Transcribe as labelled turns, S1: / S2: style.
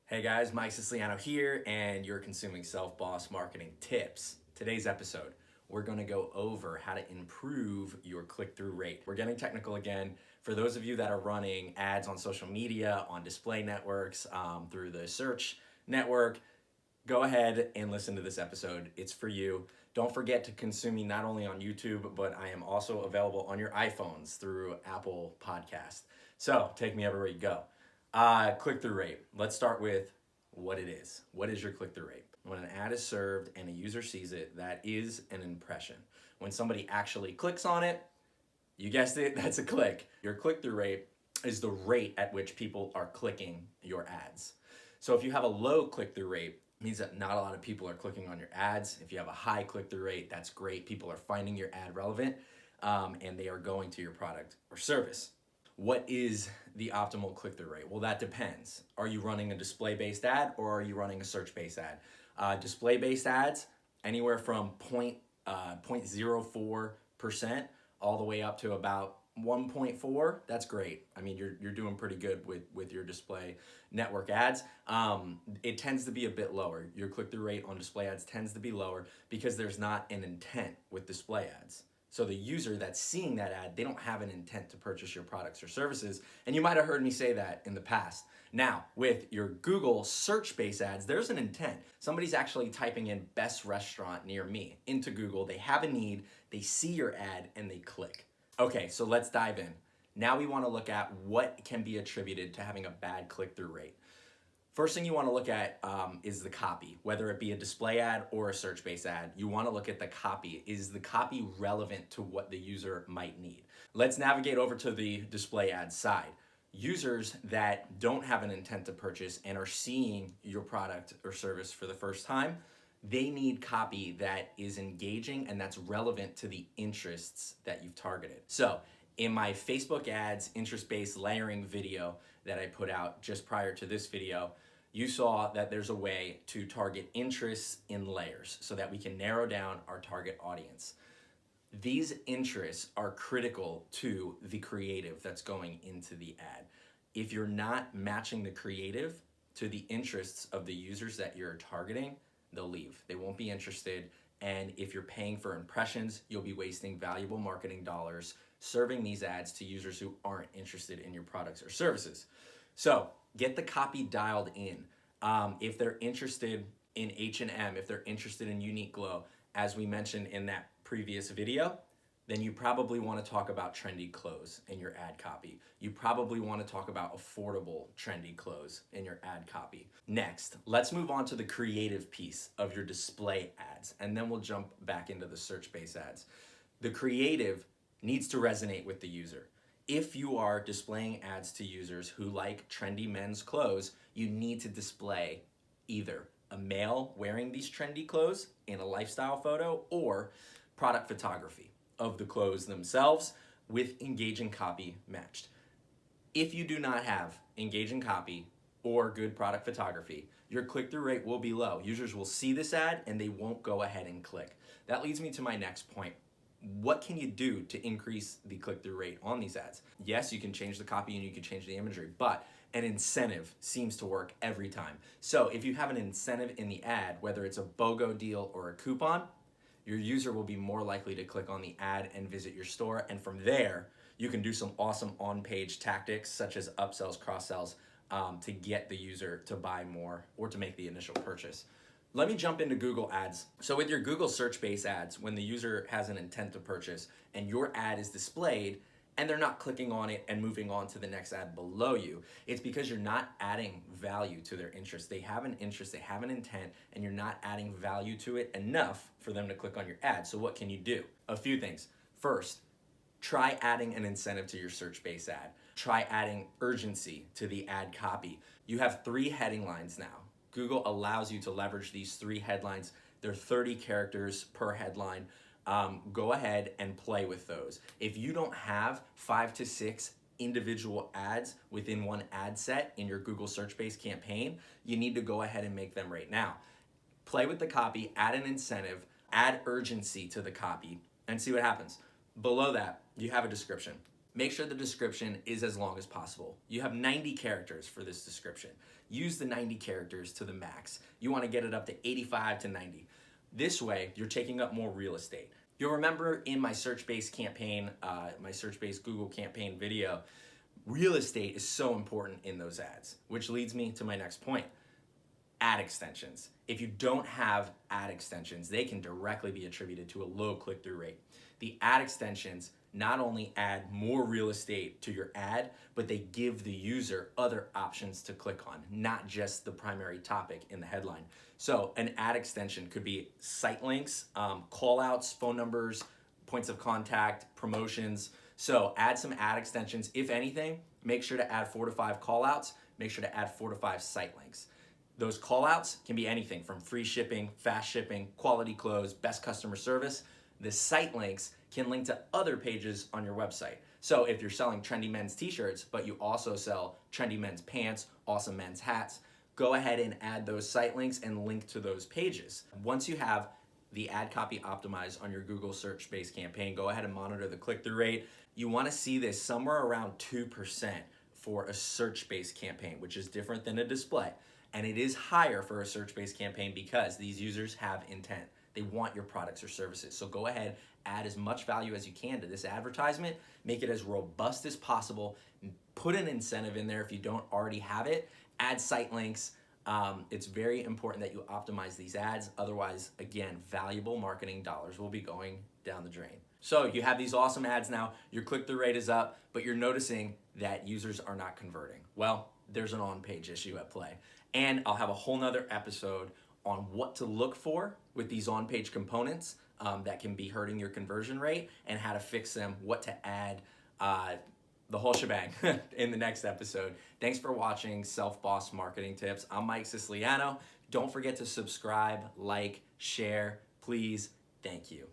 S1: Hey guys, Mike Siciliano here, and you're consuming Self Boss Marketing Tips. Today's episode, we're going to go over how to improve your click-through rate. We're getting technical again. For those of you that are running ads on social media, on display networks, through the search network, go ahead and listen to this episode. It's for you. Don't forget to consume me not only on YouTube, but I am also available on your iPhones through Apple Podcast. So take me everywhere you go. Click-through rate. Let's start with what it is. What is your click-through rate? When an ad is served and a user sees it, that is an impression. When somebody actually clicks on it, you guessed it, that's a click. Your click-through rate is the rate at which people are clicking your ads. So if you have a low click-through rate, it means that not a lot of people are clicking on your ads. If you have a high click-through rate, that's great. People are finding your ad relevant, and they are going to your product or service. What is the optimal click-through rate? Well, that depends. Are you running a display-based ad or are you running a search-based ad? Display-based ads, anywhere from 0.04% all the way up to about 1.4. That's great. I mean, you're doing pretty good with your display network ads. It tends to be a bit lower. Your click-through rate on display ads tends to be lower because there's not an intent with display ads. So the user that's seeing that ad, they don't have an intent to purchase your products or services. And you might have heard me say that in the past. Now, with your Google search-based ads, there's an intent. Somebody's actually typing in best restaurant near me into Google. They have a need, they see your ad, and they click. Okay, so let's dive in. Now we want to look at what can be attributed to having a bad click-through rate. First thing you want to look at is the copy, whether it be a display ad or a search-based ad. You want to look at the copy. Is the copy relevant to what the user might need? Let's navigate over to the display ad side. Users that don't have an intent to purchase and are seeing your product or service for the first time, they need copy that is engaging and that's relevant to the interests that you've targeted. So in my Facebook ads interest-based layering video that I put out just prior to this video, you saw that there's a way to target interests in layers so that we can narrow down our target audience. These interests are critical to the creative that's going into the ad. If you're not matching the creative to the interests of the users that you're targeting, they'll leave. They won't be interested. And if you're paying for impressions, you'll be wasting valuable marketing dollars serving these ads to users who aren't interested in your products or services. So get the copy dialed in. If they're interested in H&M, if they're interested in Uniqlo, as we mentioned in that previous video, then you probably want to talk about trendy clothes in your ad copy. You probably want to talk about affordable, trendy clothes in your ad copy. Next, let's move on to the creative piece of your display ads, and then we'll jump back into the search-based ads. The creative needs to resonate with the user. If you are displaying ads to users who like trendy men's clothes, you need to display either a male wearing these trendy clothes in a lifestyle photo or product photography of the clothes themselves with engaging copy matched. If you do not have engaging copy or good product photography, your click-through rate will be low. Users will see this ad and they won't go ahead and click. That leads me to my next point. What can you do to increase the click-through rate on these ads? Yes, you can change the copy and you can change the imagery, but an incentive seems to work every time. So if you have an incentive in the ad, whether it's a BOGO deal or a coupon, your user will be more likely to click on the ad and visit your store. And from there, you can do some awesome on-page tactics such as upsells, cross-sells, to get the user to buy more or to make the initial purchase. Let me jump into Google Ads. So with your Google search-based ads, when the user has an intent to purchase and your ad is displayed and they're not clicking on it and moving on to the next ad below you, it's because you're not adding value to their interest. They have an interest, they have an intent, and you're not adding value to it enough for them to click on your ad. So what can you do? A few things. First, try adding an incentive to your search-based ad. Try adding urgency to the ad copy. You have 3 heading lines now. Google allows you to leverage these 3 headlines. They're 30 characters per headline. Go ahead and play with those. If you don't have 5 to 6 individual ads within one ad set in your Google search-based campaign, you need to go ahead and make them right now. Play with the copy, add an incentive, add urgency to the copy, and see what happens. Below that, you have a description. make sure the description is as long as possible. You have 90 characters for this description. Use the 90 characters to the max. You want to get it up to 85 to 90. This way, you're taking up more real estate. You'll remember in my search-based campaign, my search-based Google campaign video, real estate is so important in those ads, which leads me to my next point. Ad extensions. If you don't have ad extensions, they can directly be attributed to a low click-through rate. The ad extensions not only add more real estate to your ad, but they give the user other options to click on, not just the primary topic in the headline. So an ad extension could be site links, call outs, phone numbers, points of contact, promotions. So add some ad extensions. If anything, make sure to add 4 to 5 call outs, make sure to add 4 to 5 site links. Those call outs can be anything from free shipping, fast shipping, quality clothes, best customer service. The site links can link to other pages on your website. So if you're selling trendy men's t-shirts, but you also sell trendy men's pants, awesome men's hats, go ahead and add those site links and link to those pages. Once you have the ad copy optimized on your Google search-based campaign, go ahead and monitor the click-through rate. You want to see this somewhere around 2% for a search-based campaign, which is different than a display. And it is higher for a search-based campaign because these users have intent. They want your products or services. So go ahead, add as much value as you can to this advertisement, make it as robust as possible, put an incentive in there if you don't already have it, add site links. It's very important that you optimize these ads. Otherwise, again, valuable marketing dollars will be going down the drain. So you have these awesome ads now, your click-through rate is up, but you're noticing that users are not converting. Well, there's an on-page issue at play. And I'll have a whole nother episode on what to look for with these on-page components that can be hurting your conversion rate and how to fix them, what to add, the whole shebang in the next episode. Thanks for watching Self Boss Marketing Tips. I'm Mike Siciliano. Don't forget to subscribe, like, share, please. Thank you.